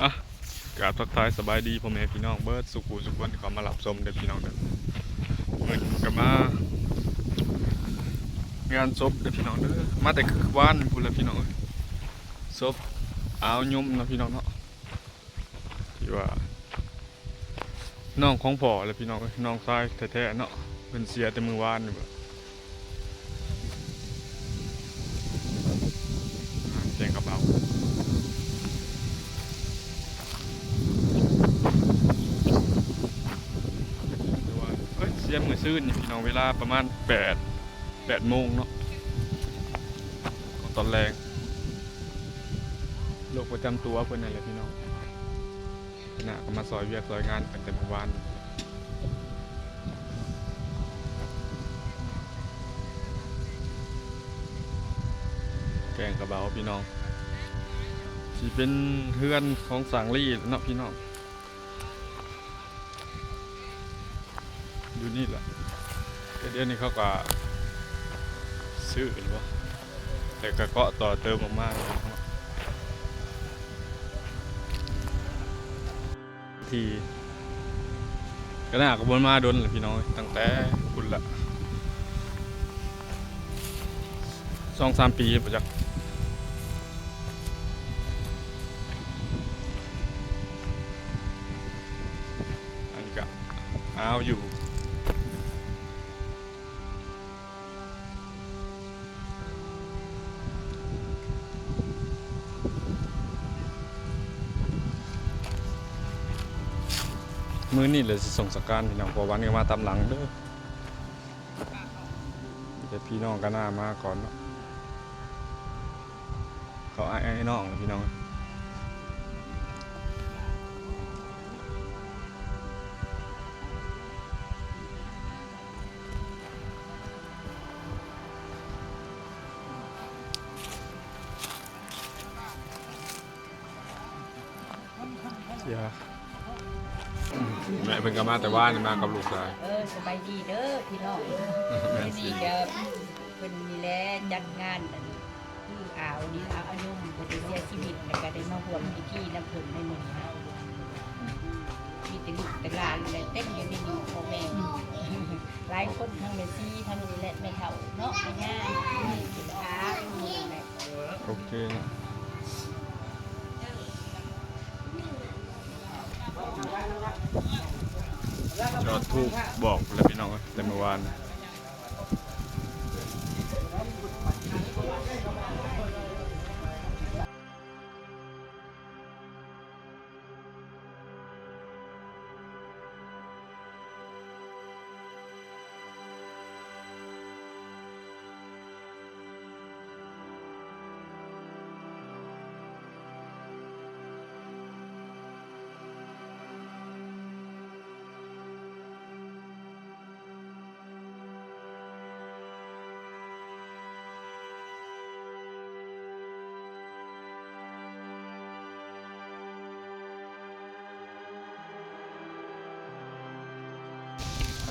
อ่ะกราบทักทายสบายดีพ่อแม่พี่น้องเบิร์ดสุขุสุขวันเขามาหลับชมเด็กพี่น้องเด้อเมื่อกี้ก็มางานศพเด็กพี่น้องเด้อมาแต่คือบ้านพูดแล้วพี่น้องศพเอายุ่มนะพี่น้องเนาะที่ว่าน้องของพ่อแล้วพี่น้องน้องชายแท้ๆเนาะเป็นเสียแต่มือวานนี่บ่แจ้งกับเราเสียมือซื่นนี่พี่น้องเวลาประมาณ8 โมงเนาะตอนแรงโรคประจำตัวเพื่อนนั่นแหละพี่น้องน่ะก็มาซอยเวียกซอยงานตั้งแต่เมื่อวานแกงกระเบาพี่น้องที่เป็นเฮือนของสังลี่เนาะพี่น้องอยู่นี่แหละเดี๋ยวนี้เขาก็ซื้อหรือวะแต่ก็เกาะต่อเติมมากๆเลยครับทีก็น่ากับบนมาโดนเลยพี่น้องตั้งแต่คุณละ2-3 ปีประจักษ์อันนี้ก็เอาอยู่มื้อนี้เลยสิส่งสการพี่น้องพอวันก็มาตามหลังเด้อเดี๋ยวพี่น้องก็น่ามาก่อนเนาะเขาไอ้น้องพี่น้องเสียแม่เพิ่งกลับมาแต่ว่านี่มากับลูกชายสบายดีเด้อพี่น้องดีจะเป็นนี่แหละจัดงานคืออ่าวนี่อ่าวอนุมเป็นเสียชีวิตแล้วก็ได้มาห่วงพิธีน้ำผึ้งในหมู่มีแต่ลูกแต่หลานเลยเต้นอยู่ในนี้พ่อแม่หลายคนทั้งแม่ซีทั้งนี่แหละแม่เฒ่าเนาะไม่ง่ายสินค้าโอเคจอดทูบบอกแล้วพี่น้องแต่เมื่อวาน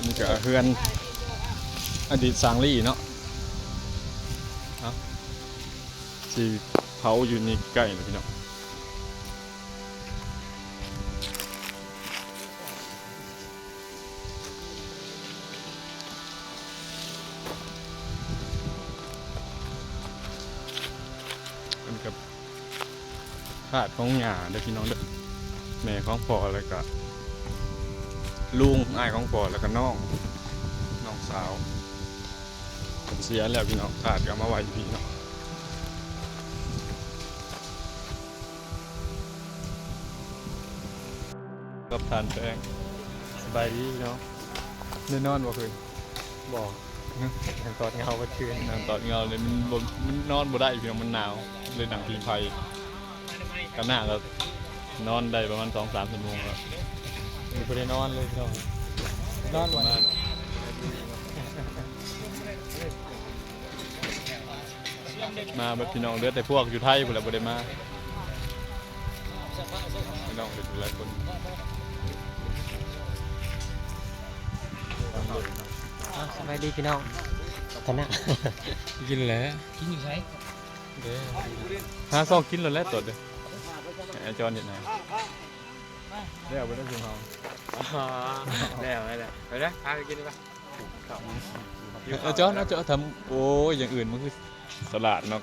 อันนี้ก็เฮือนอดีตสางลี่เนาะที่เผาอยู่นี่ใกล้เลยพี่น้องอันนี้กับธาตุของหญ้าเด้อพี่น้องเด้อแม่ของพ่อแล้วก็ลุงอ้ายของพ่อแล้วก็น้องสาวเสียแล้วพี่น้องขาดก็มาไว้พี่น้องกับทานแป้งสบายดีพี่น้องได้นอนบ่คืนบอกนั่งตอดเงาเมื่อคืนนั่งตอดเงาเลยมันนอนบ่ได้พี่น้องมันหนาวเลยหนังพิงไฟกันหน้าก็นอนได้ประมาณ2-3 ชั่วโมงครับไม่ได้นอนเลยพี่น้องนอนประมาณมาแบบพี่น้องเลือดแต่พวกอยู่ไทยพวกเราบ่ได้มาพี่น้องเป็นหลายคนสบายดีพี่น้องคณะกินแล้วกินอยู่ไหนเด้อหาซองกินแล้วตัวเด้อ อาจอนเห็นไหมเรียกไปได้คือเขา แล้วไปเลยพาไปกินดีป่ะ อาจอนทำโอ้ยอย่างอื่นมันคือสลัดเนาะ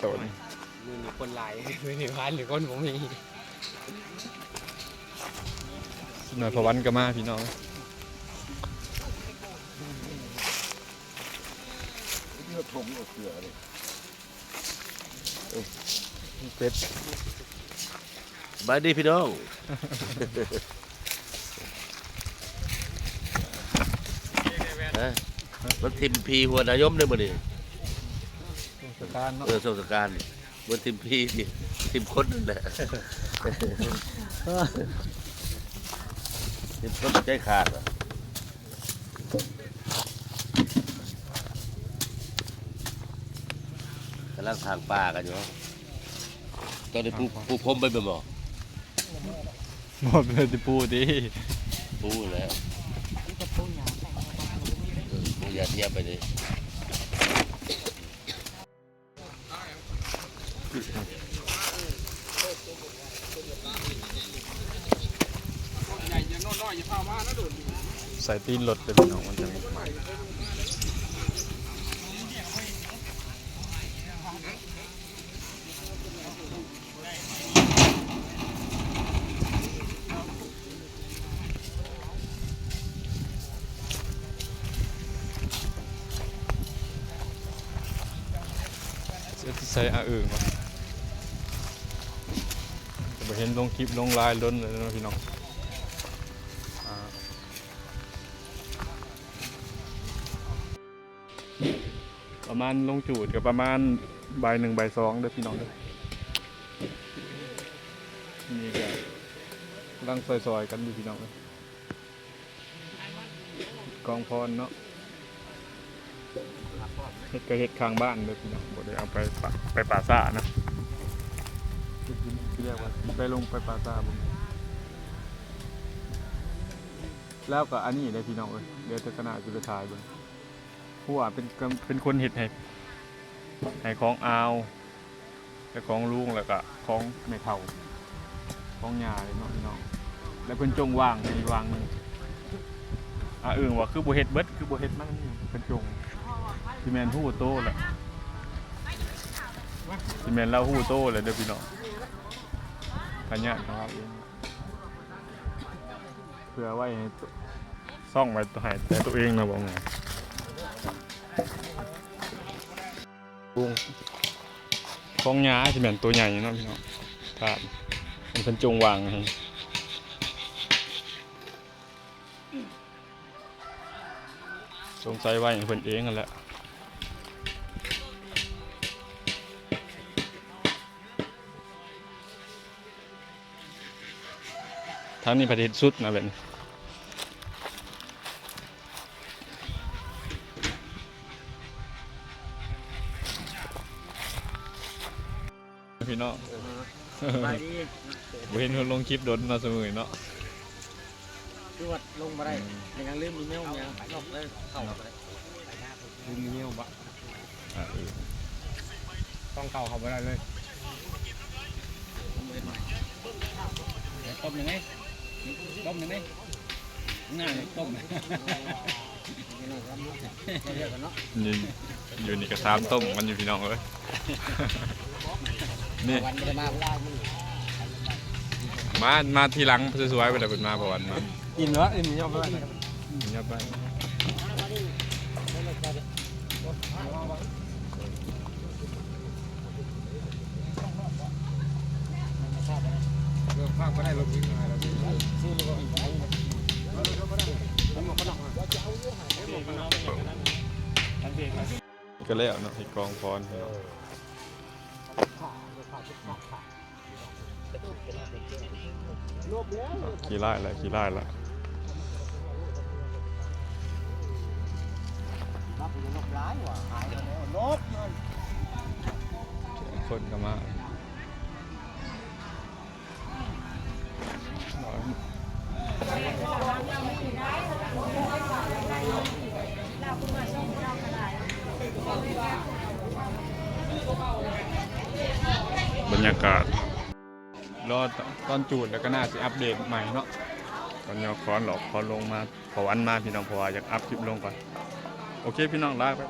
โตน มือมีคนหลายมือมีพันหรือคนผมมี หน่อยพวันก็มาพี่น้องเป็ด บายดีพี่น้อง มันทิมพีหัวนายมเลยมื้อนี้ สการเนาะ สงกรานต์มันทิมพีนี่ทิมคนนั่นแหละทิมคนใจขาดอ่ะกำลังทางป่ากันอยู่ตอนนี้ปูพรมไปบ่ หมดเลยที่ปูดิ ปูแล้ว จะปูหยาใส่ ปูอย่าเทียบไปดิ ใส่ตีนรถเลยพี่น้องมันจะมีใส่อาอึ่งวะจะเห็นลงคลิปลงไลน์ล้นเลยนะพี่น้องประมาณลงจูดกับประมาณใบหนึ่งใบสองเด้อพี่น้องเด้อนี่ก็ร่างซอยๆกันอยู่พี่น้องเลยกองพรเนาะเฮ็ดก็เฮ็ดข้างบ้านเด้อพี่น้องบ่ได้เอาไปป่าซ่านะที่เรียกว่าไปลงไปป่าซ่าบ่แล้วก็อันนี้เลยพี่น้องเอ้ยเดี๋ยวจะขนาดจะไปถ่ายเบิ่งผู้ว่าเป็นคนเฮ็ดให้ของอาวและของลุงแล้วก็ของแม่เฒ่าของย่าเลยเนาะพี่น้องแล้วเพิ่นจงวางมีวางนึงว่าคือบ่เฮ็ดเบิดคือบ่เฮ็ดมันเพิ่นจงสิแม่นฮู้โตแหละสิแม่นเราฮู้โตแหละเด้อพี่น้องขยันของเราเองเพื่อไว้ให้ซ่องไว้ให้แต่ตัวเองนะบ่ไงลุงของหญ้าสิแม่นตัวใหญ่เนาะพี่น้องครับมันเป็นจงวางให้สงสัยไว้ให้เพิ่นเองนั่นแหละทางนี้ประเทศสุดนะเป็นพี่น้องบ่เห็นคนลงคลิปโดนมาเสมอเนาะ ตรวจลงมาได้ยังลืมอีเมลยังนอกเลยเข้าไปลืมอีเมลบะต้องเข้าไปได้เลยต้มยังไงง่ายต้มนี่อยู่นี่ก็ตามต้มมันอยู่พี่น้องเลยนี่วันจะมาเวลามาทีหลังสวยๆไปแต่เป็นมาประวันมา อินวะอินยอมไป เงียบไปภาพก็ได้ลงทิ้งอะไรแล้วก็แล้วเนาะที่กองพรขี่ไล่ละคนก็มาบรรยากาศ รอตอนจูดแล้วก็น่าจะอัปเดตใหม่เนาะตอนนี้ขอหลอกขอลงมาขอวันมาพี่น้องเพราะว่าอยากอัพคลิปลงก่อนโอเคพี่น้องลาไป